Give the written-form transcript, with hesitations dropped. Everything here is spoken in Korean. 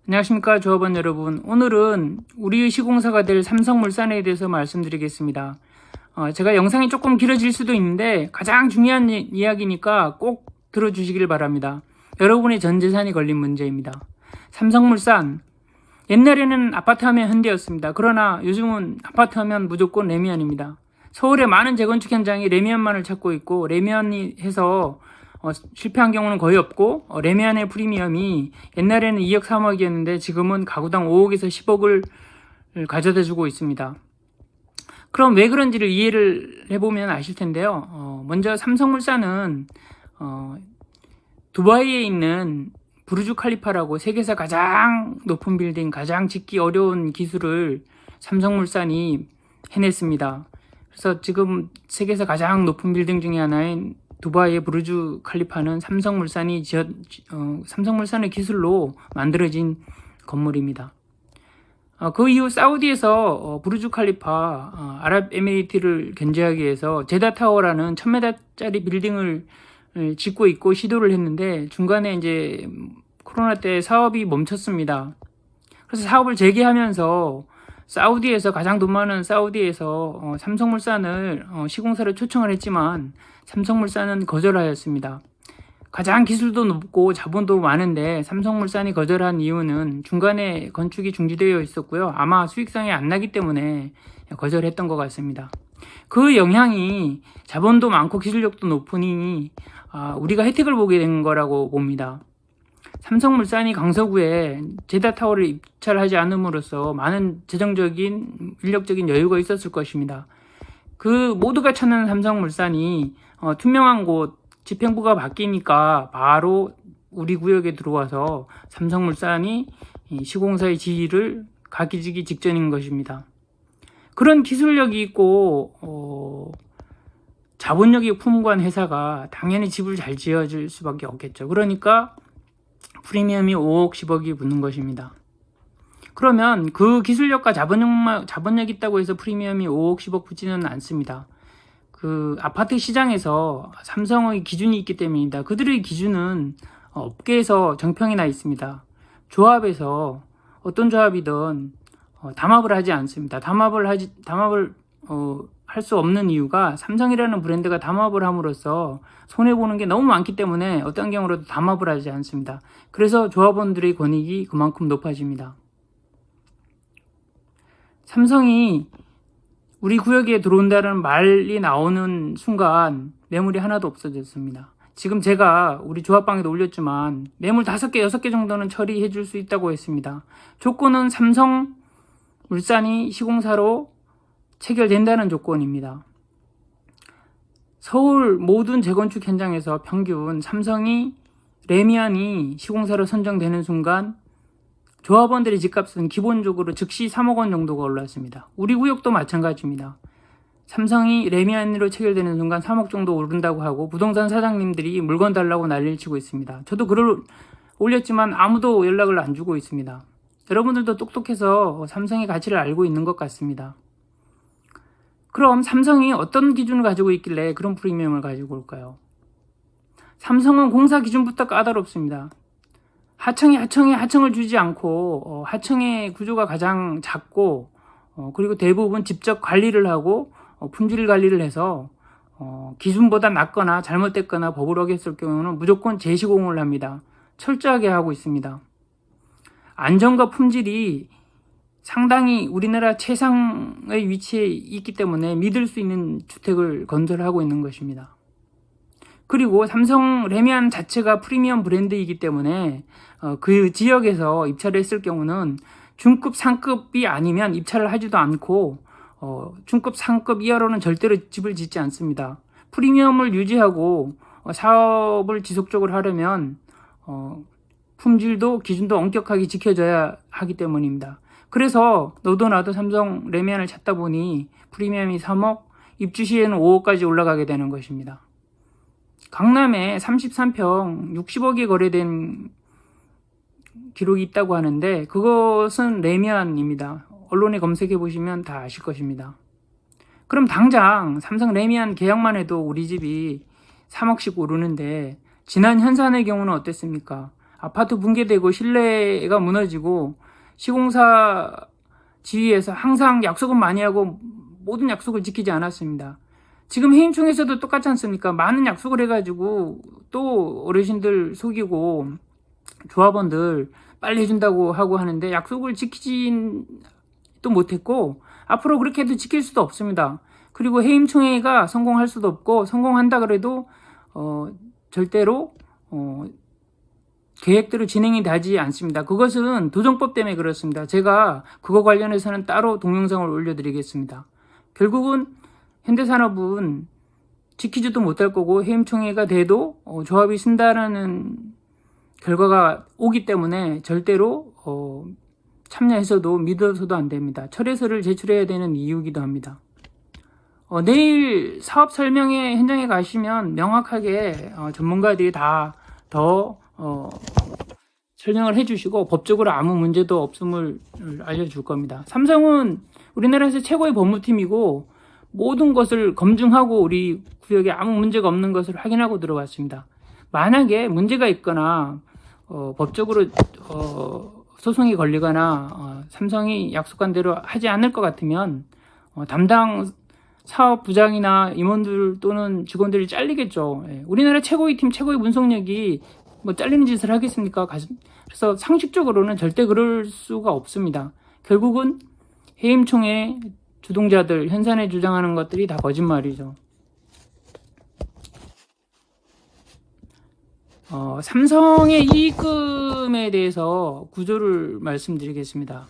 안녕하십니까 조합원 여러분. 오늘은 우리의 시공사가 될 삼성물산에 대해서 말씀드리겠습니다. 제가 영상이 조금 길어질 수도 있는데 가장 중요한 이야기니까 꼭 들어주시길 바랍니다. 여러분의 전 재산이 걸린 문제입니다. 삼성물산, 옛날에는 아파트 하면 현대였습니다. 그러나 요즘은 아파트 하면 무조건 레미안입니다. 서울의 많은 재건축 현장이 레미안만을 찾고 있고, 레미안이 해서 실패한 경우는 거의 없고, 레미안의 프리미엄이 옛날에는 2억 3억이었는데 지금은 가구당 5억에서 10억을 가져다 주고 있습니다. 그럼 왜 그런지를 이해를 해보면 아실 텐데요. 먼저 삼성물산은 두바이에 있는 부르주 칼리파라고 세계에서 가장 높은 빌딩, 가장 짓기 어려운 기술을 삼성물산이 해냈습니다. 그래서 지금 세계에서 가장 높은 빌딩 중에 하나인 두바이의 부르주 칼리파는 삼성물산의 기술로 만들어진 건물입니다. 그 이후 사우디에서 부르주 칼리파 아랍에미리트를 견제하기 위해서 제다타워라는 1000m짜리 빌딩을 짓고 있고 시도를 했는데 중간에 이제 코로나 때 사업이 멈췄습니다. 그래서 사업을 재개하면서 사우디에서 가장 돈 많은 사우디에서 삼성물산을 시공사를 초청을 했지만 삼성물산은 거절하였습니다. 가장 기술도 높고 자본도 많은데 삼성물산이 거절한 이유는 중간에 건축이 중지되어 있었고요. 아마 수익성이 안 나기 때문에 거절했던 것 같습니다. 그 영향이 자본도 많고 기술력도 높으니 우리가 혜택을 보게 된 거라고 봅니다. 삼성물산이 강서구에 제다타워를 입찰하지 않음으로써 많은 재정적인, 인력적인 여유가 있었을 것입니다. 그 모두가 찾는 삼성물산이 투명한 곳, 집행부가 바뀌니까 바로 우리 구역에 들어와서 삼성물산이 시공사의 지위를 각이지기 직전인 것입니다. 그런 기술력이 있고 자본력이 풍부한 회사가 당연히 집을 잘 지어줄 수밖에 없겠죠. 그러니까 프리미엄이 5억, 10억이 붙는 것입니다. 그러면 그 기술력과 자본력이 있다고 해서 프리미엄이 5억, 10억 붙지는 않습니다. 그 아파트 시장에서 삼성의 기준이 있기 때문입니다. 그들의 기준은 업계에서 정평이 나 있습니다. 조합에서 어떤 조합이든 담합을 하지 않습니다. 담합을 할 수 없는 이유가 삼성이라는 브랜드가 담합을 함으로써 손해보는 게 너무 많기 때문에 어떤 경우라도 담합을 하지 않습니다. 그래서 조합원들의 권익이 그만큼 높아집니다. 삼성이 우리 구역에 들어온다는 말이 나오는 순간 매물이 하나도 없어졌습니다. 지금 제가 우리 조합방에도 올렸지만 매물 5개, 6개 정도는 처리해 줄 수 있다고 했습니다. 조건은 삼성물산이 시공사로 체결된다는 조건입니다. 서울 모든 재건축 현장에서 평균 레미안이 시공사로 선정되는 순간 조합원들의 집값은 기본적으로 즉시 3억 원 정도가 올랐습니다. 우리 구역도 마찬가지입니다. 삼성이 레미안으로 체결되는 순간 3억 정도 오른다고 하고 부동산 사장님들이 물건 달라고 난리를 치고 있습니다. 저도 글을 올렸지만 아무도 연락을 안 주고 있습니다. 여러분들도 똑똑해서 삼성의 가치를 알고 있는 것 같습니다. 그럼 삼성이 어떤 기준을 가지고 있길래 그런 프리미엄을 가지고 올까요? 삼성은 공사 기준부터 까다롭습니다. 하청을 주지 않고 하청의 구조가 가장 작고 그리고 대부분 직접 관리를 하고 품질 관리를 해서 기준보다 낮거나 잘못됐거나 법을 어겼을 경우는 무조건 재시공을 합니다. 철저하게 하고 있습니다. 안전과 품질이 상당히 우리나라 최상의 위치에 있기 때문에 믿을 수 있는 주택을 건설하고 있는 것입니다. 그리고 삼성 레미안 자체가 프리미엄 브랜드이기 때문에 그 지역에서 입찰을 했을 경우는 중급, 상급이 아니면 입찰을 하지도 않고 중급, 상급 이하로는 절대로 집을 짓지 않습니다. 프리미엄을 유지하고 사업을 지속적으로 하려면 품질도 기준도 엄격하게 지켜져야 하기 때문입니다. 그래서 너도 나도 삼성 레미안을 찾다 보니 프리미엄이 3억, 입주 시에는 5억까지 올라가게 되는 것입니다. 강남에 33평 60억에 거래된 기록이 있다고 하는데 그것은 레미안입니다. 언론에 검색해 보시면 다 아실 것입니다. 그럼 당장 삼성 레미안 계약만 해도 우리 집이 3억씩 오르는데 지난 현산의 경우는 어땠습니까? 아파트 붕괴되고 신뢰가 무너지고 시공사 지휘에서 항상 약속은 많이 하고 모든 약속을 지키지 않았습니다. 지금 해임총에서도 똑같지 않습니까? 많은 약속을 해가지고 또 어르신들 속이고 조합원들 빨리 해준다고 하고 하는데 약속을 지키진 또 못했고 앞으로 그렇게 해도 지킬 수도 없습니다. 그리고 해임총회가 성공할 수도 없고 성공한다 그래도 절대로 계획대로 진행이 되지 않습니다. 그것은 도정법 때문에 그렇습니다. 제가 그거 관련해서는 따로 동영상을 올려드리겠습니다. 결국은 현대산업은 지키지도 못할 거고 해임총회가 돼도 조합이 쓴다라는 결과가 오기 때문에 절대로 참여해서도 믿어서도 안 됩니다. 철회서를 제출해야 되는 이유이기도 합니다. 내일 사업 설명회 현장에 가시면 명확하게 전문가들이 다 더 설명을 해주시고 법적으로 아무 문제도 없음을 알려줄 겁니다. 삼성은 우리나라에서 최고의 법무팀이고 모든 것을 검증하고 우리 구역에 아무 문제가 없는 것을 확인하고 들어왔습니다. 만약에 문제가 있거나 법적으로 소송이 걸리거나 삼성이 약속한 대로 하지 않을 것 같으면 담당 사업부장이나 임원들 또는 직원들이 잘리겠죠. 우리나라 최고의 팀, 최고의 문속력이 뭐 잘리는 짓을 하겠습니까? 그래서 상식적으로는 절대 그럴 수가 없습니다. 결국은 해임총회 주동자들, 현산에 주장하는 것들이 다 거짓말이죠. 삼성의 이익금에 대해서 구조를 말씀드리겠습니다.